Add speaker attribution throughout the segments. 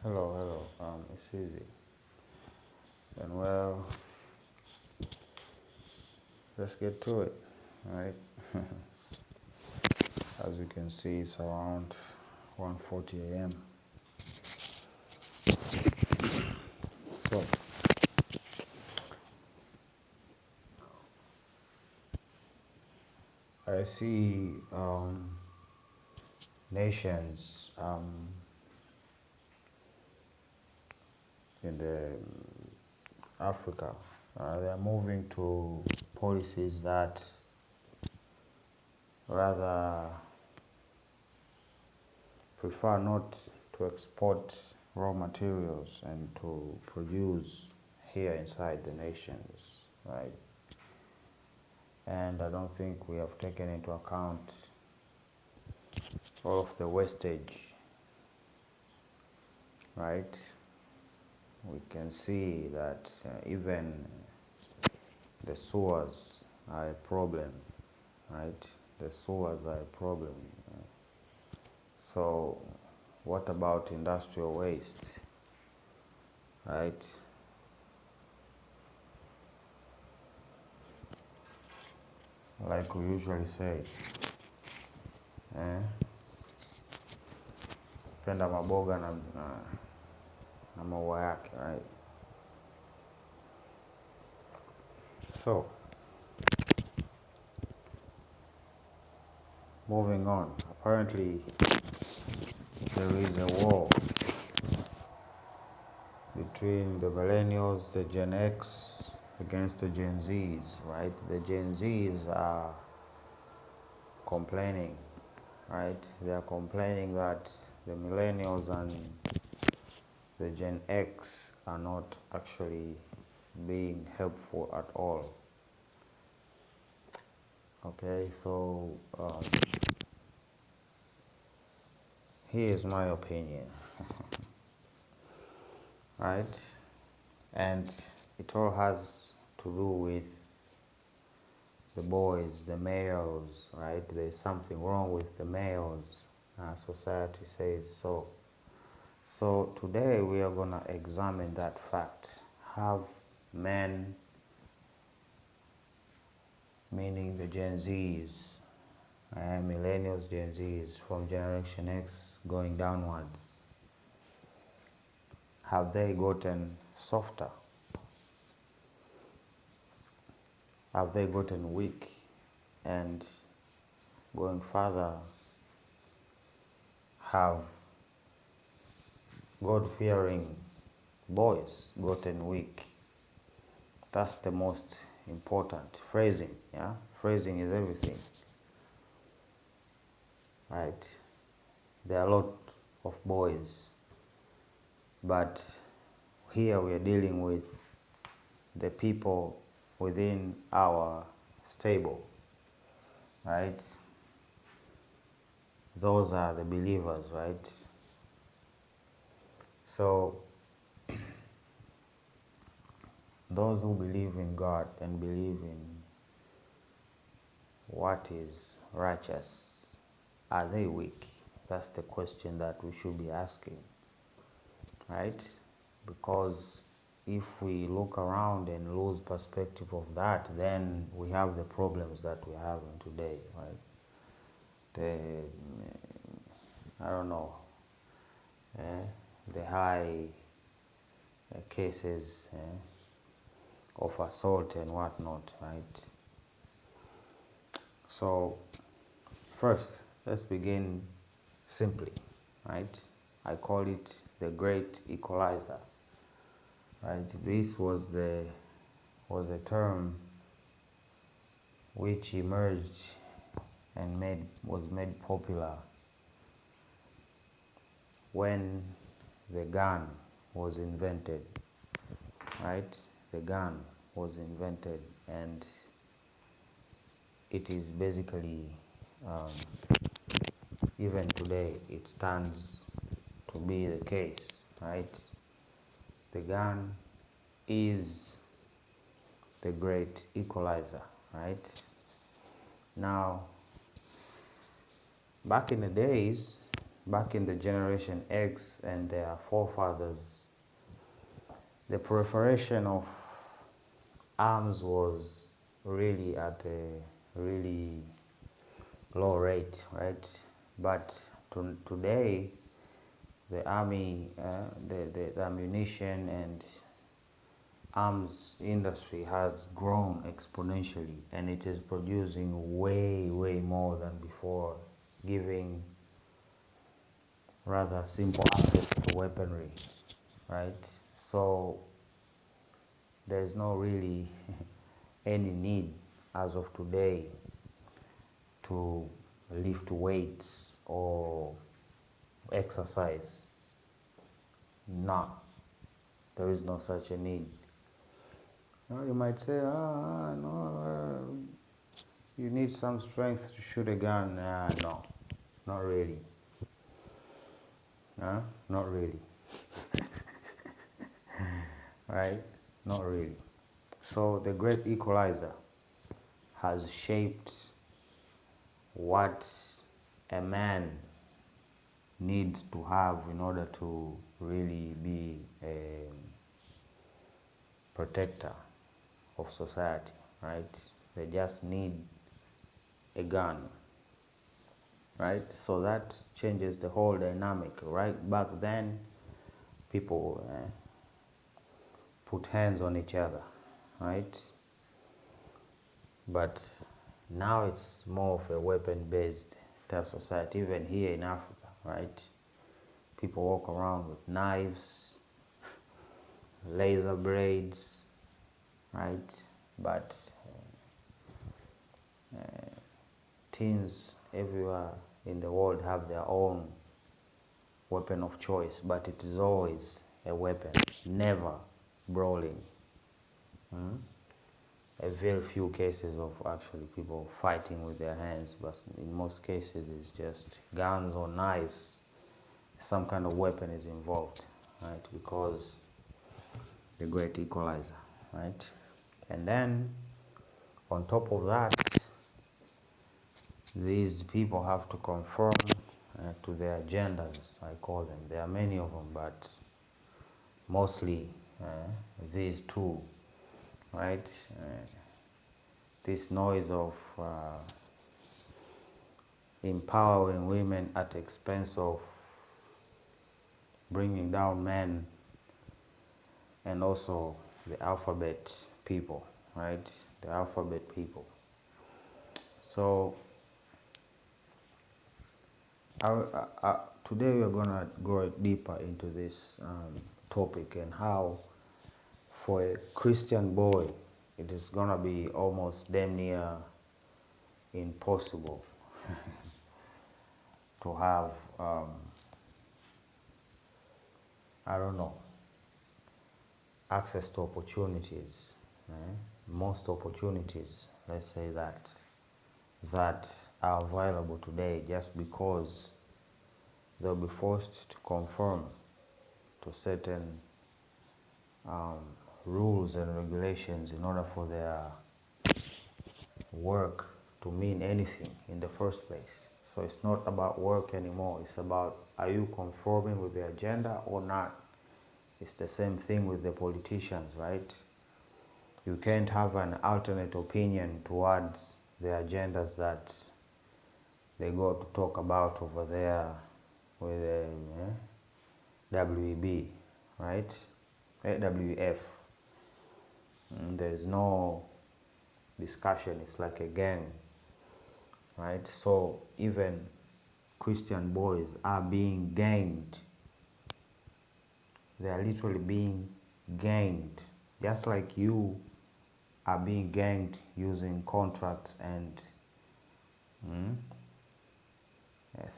Speaker 1: Hello. It's easy. And well, let's get to it, right? As you can see, it's around 1:40 a.m. So, I see nations in the Africa. They're moving to policies that rather prefer not to export raw materials and to produce here inside the nations, right? And I don't think we have taken into account all of the wastage, right? We can see that even the sewers are a problem, right? The sewers are a problem. So, what about industrial waste, right? Like we usually say, eh? Penda maboga na maua yake, right? So, moving on. Apparently, there is a war between the millennials, the Gen X, against the Gen Zs, right? The Gen Zs are complaining, right? They are complaining that the millennials and the Gen X are not actually being helpful at all. Okay, so here's my opinion, right? And it all has to do with the boys, the males, right? There's something wrong with the males. Society says so. So today we are going to examine that fact. Have men, meaning the Gen Zs, and millennials, Gen Zs, from Generation X going downwards, have they gotten softer? Have they gotten weak? And going further, have God-fearing boys gotten weak? That's the most important. Phrasing, yeah? Phrasing is everything, right? There are a lot of boys, but here we are dealing with the people within our stable, right? Those are the believers, right? So, those who believe in God and believe in what is righteous, are they weak? That's the question that we should be asking, right? Because if we look around and lose perspective of that, then we have the problems that we're having today, right? The, I don't know, the high cases of assault and whatnot, right? So, first, let's begin simply, right? I call it the great equalizer, right? This was a term which emerged and was made popular when the gun was invented, right? The gun was invented, and it is basically, even today, it stands to be the case, right? The gun is the great equalizer, right? Now, back in the days, back in the generation X and their forefathers, the proliferation of arms was really at a really low rate, right? But today, the army, the ammunition and arms industry has grown exponentially, and it is producing way, way more than before, giving rather simple access to weaponry, right? So there's no really any need as of today to lift weights or exercise. No, there is no such a need. Now you might say, no, you need some strength to shoot a gun. No, not really. Not really. Right? Not really. So the great equalizer has shaped what a man needs to have in order to really be a protector of society, right? They just need a gun, right? So that changes the whole dynamic, right? Back then, people put hands on each other, right? But now it's more of a weapon-based type society, even here in Africa, right? People walk around with knives, laser blades, right? But teens everywhere in the world have their own weapon of choice, but it is always a weapon, never brawling. A very few cases of actually people fighting with their hands, but in most cases it's just guns or knives. Some kind of weapon is involved, right? Because the great equalizer, right? And then on top of that, these people have to conform to their agendas, I call them. There are many of them, but mostly these two, right? This noise of empowering women at the expense of bringing down men, and also the alphabet people, right? The alphabet people. So today we're gonna go deeper into this topic, and how for a Christian boy it is gonna be almost damn near impossible to have I don't know, access to opportunities, most opportunities, let's say that are available today, just because they'll be forced to conform to certain rules and regulations in order for their work to mean anything in the first place. So it's not about work anymore, it's about, are you conforming with the agenda or not? It's the same thing with the politicians, right? You can't have an alternate opinion towards the agendas that they go to talk about over there with the WEB, right? WF. There's no discussion, it's like a gang, right? So even Christian boys are being ganked. They are literally being ganked, just like you are being ganked using contracts and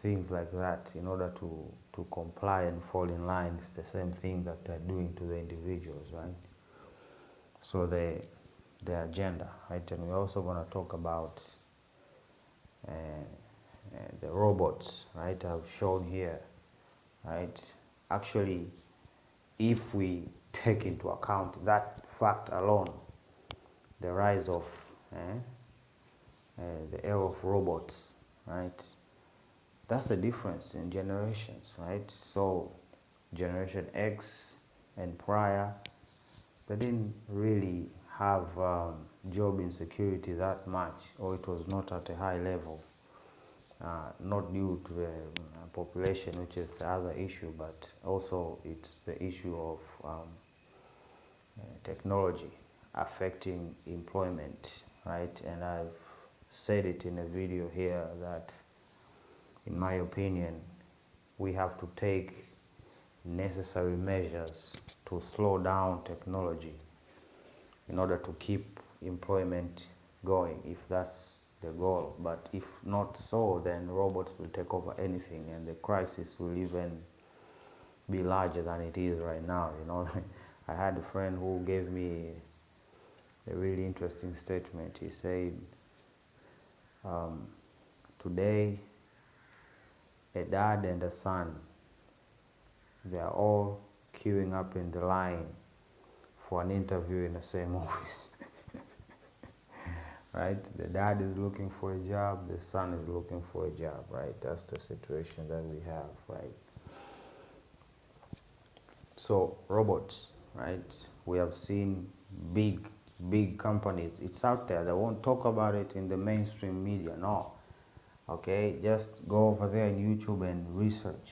Speaker 1: things like that in order to comply and fall in line. It's the same thing that they're doing to the individuals, right? So the agenda, right? And we're also going to talk about the robots, right? I've shown here, right? Actually, if we take into account that fact alone, the rise of the era of robots, right? that's the difference in generations, right? So Generation X and prior, they didn't really have job insecurity that much, or it was not at a high level. Not due to the population, which is the other issue, but also it's the issue of technology affecting employment, right? And I've said it in a video here that, in my opinion, we have to take necessary measures to slow down technology in order to keep employment going, if that's the goal. But if not so, then robots will take over anything, and the crisis will even be larger than it is right now. I had a friend who gave me a really interesting statement. He said, today, a dad and a son, they are all queuing up in the line for an interview in the same office. Right? The dad is looking for a job, the son is looking for a job, right? That's the situation that we have, right? So robots, right? We have seen big companies. It's out there. They won't talk about it in the mainstream media, no. Okay, just go over there on YouTube and research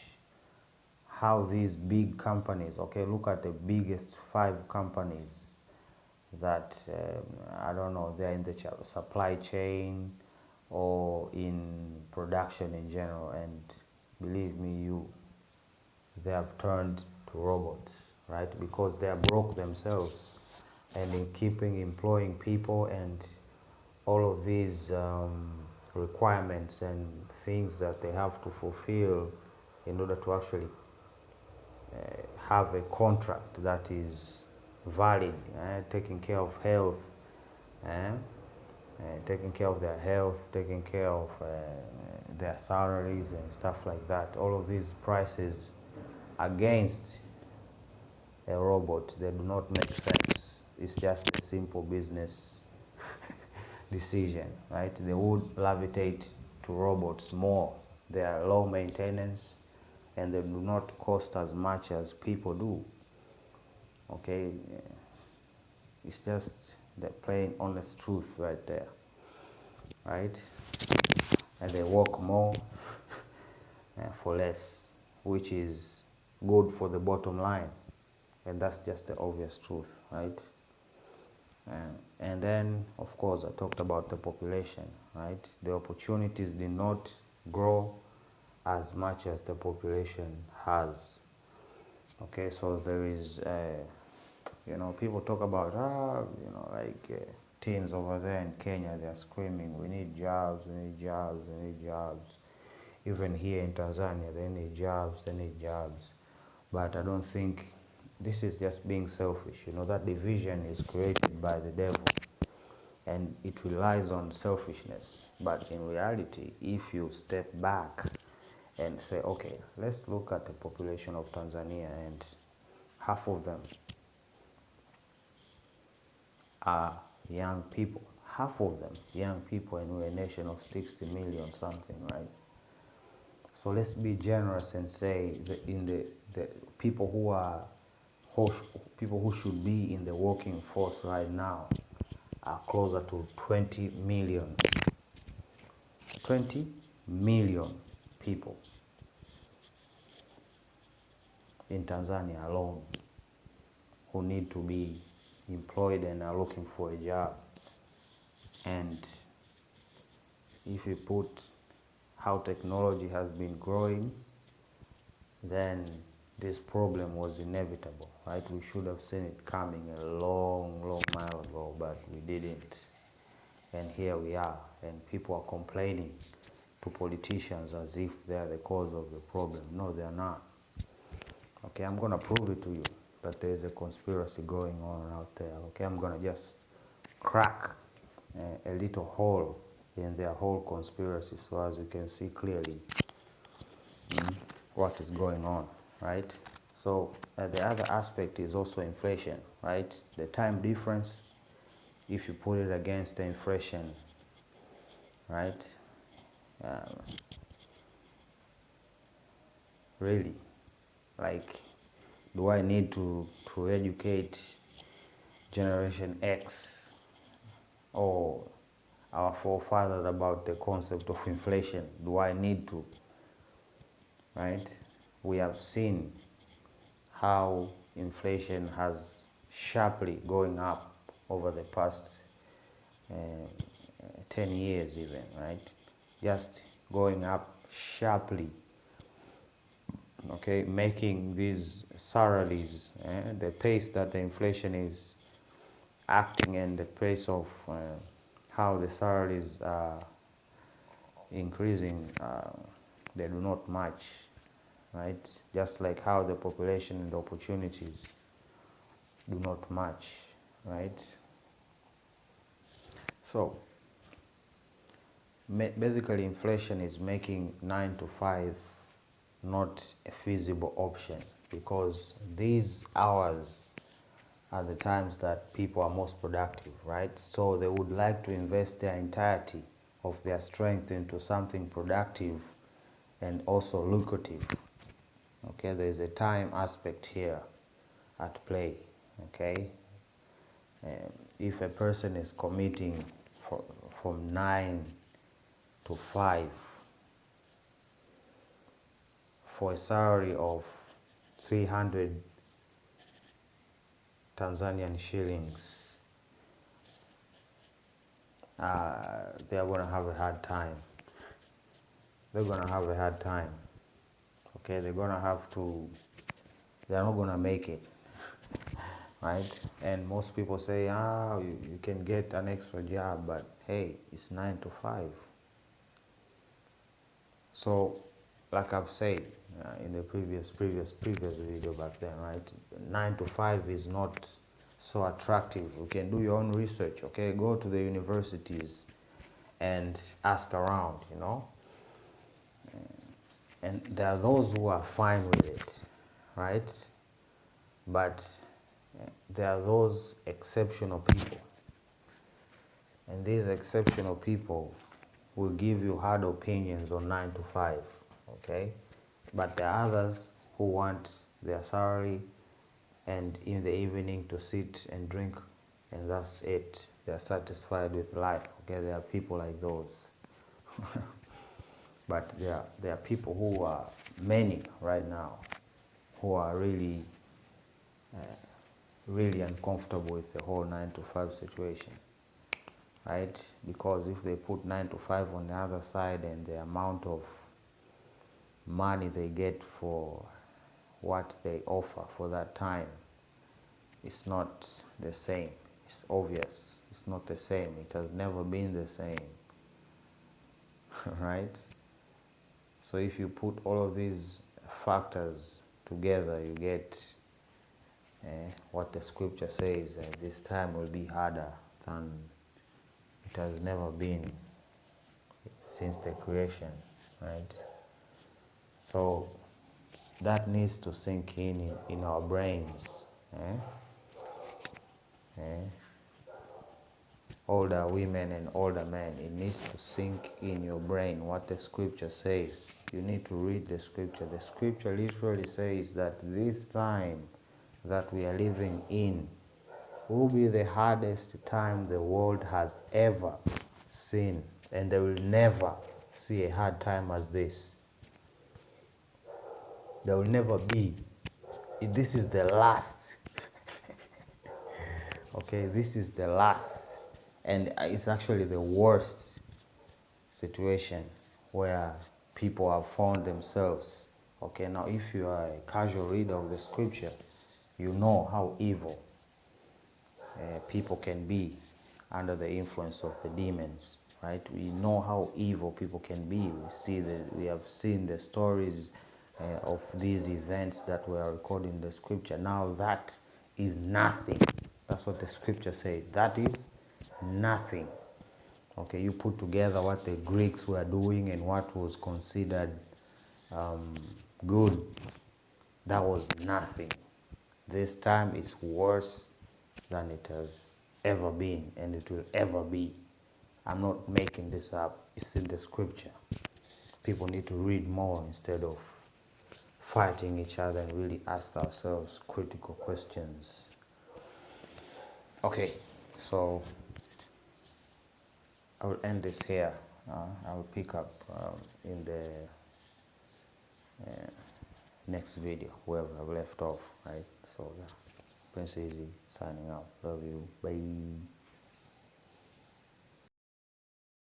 Speaker 1: how these big companies, okay, look at the biggest 5 companies that, I don't know, they're in the supply chain or in production in general, and believe me, they have turned to robots, right? Because they are broke themselves, and in keeping employing people and all of these requirements and things that they have to fulfill in order to actually have a contract that is valid, taking care of health, taking care of their health, taking care of their salaries and stuff like that. All of these prices against a robot, they do not make sense. It's just a simple business decision, right? They would gravitate to robots more. They are low maintenance and they do not cost as much as people do. Okay, it's just the plain honest truth right there, right? And they work more for less, which is good for the bottom line, and that's just the obvious truth, right? And then, of course, I talked about the population, right? The opportunities did not grow as much as the population has. Okay, so there is, people talk about, teens over there in Kenya, they're screaming, we need jobs, we need jobs, we need jobs. Even here in Tanzania, they need jobs, they need jobs. But I don't think, this is just being selfish. That division is created by the devil, and it relies on selfishness. But in reality, if you step back and say, okay, let's look at the population of Tanzania, and half of them are young people. Half of them young people, and we're a nation of 60 million something, right? So let's be generous and say that in the people people who should be in the working force right now are closer to 20 million. 20 million people in Tanzania alone who need to be employed and are looking for a job. And if you put how technology has been growing, then this problem was inevitable, right? We should have seen it coming a long mile ago, but we didn't. And here we are, and people are complaining to politicians as if they are the cause of the problem. No, they are not. Okay, I'm gonna prove it to you that there is a conspiracy going on out there. Okay, I'm gonna just crack a little hole in their whole conspiracy, so as you can see clearly what is going on, right? So the other aspect is also inflation, right? The time difference, if you put it against the inflation, right? really. Like, do I need to educate Generation X or our forefathers about the concept of inflation? Do I need to? Right? We have seen how inflation has sharply going up over the past uh, 10 years even, right? Just going up sharply, okay, making these salaries, the pace that the inflation is acting and the pace of how the salaries are increasing, they do not match, right? Just like how the population and the opportunities do not match, right? So basically inflation is making 9 to 5 not a feasible option, because these hours are the times that people are most productive, right? So they would like to invest their entirety of their strength into something productive and also lucrative. Okay, there is a time aspect here at play. Okay, if a person is committing from 9 to 5 for a salary of 300 Tanzanian shillings, they are going to have a hard time. They're going to have a hard time. Okay, they're going to have to, they're not going to make it, right? And most people say, you can get an extra job, but hey, it's 9 to 5. So, like I've said in the previous video back then, right? 9 to 5 is not so attractive. You can do your own research, okay? Go to the universities and ask around, you know? And there are those who are fine with it, right? But there are those exceptional people. And these exceptional people will give you hard opinions on 9 to 5, okay? But there are others who want their salary and in the evening to sit and drink, and that's it. They're satisfied with life, okay? There are people like those. But there are people who are many right now who are really really uncomfortable with the whole 9 to 5 situation, right? Because if they put 9 to 5 on the other side and the amount of money they get for what they offer for that time, it's not the same. It's obvious. It's not the same. It has never been the same, right? So if you put all of these factors together, you get what the scripture says, this time will be harder than it has never been since the creation, right? So that needs to sink in our brains. Eh? Eh? Older women and older men, it needs to sink in your brain what the scripture says. You need to read the scripture. The scripture literally says that this time that we are living in will be the hardest time the world has ever seen, and they will never see a hard time as this. There will never be. This is the last. Okay, this is the last, and it's actually the worst situation where people have found themselves. Okay, now if you are a casual reader of the scripture, you know how evil people can be under the influence of the demons, right? We know how evil people can be. We have seen the stories of these events that were recorded in the scripture. Now that is nothing. That's what the scripture says. That is nothing. Okay, you put together what the Greeks were doing and what was considered good. That was nothing. This time is worse than it has ever been, and it will ever be. I'm not making this up. It's in the scripture. People need to read more instead of fighting each other and really ask ourselves critical questions. Okay, so I will end this here. I will pick up in the next video where I've left off, right? So yeah, Prince Easy signing out. Love you. Bye.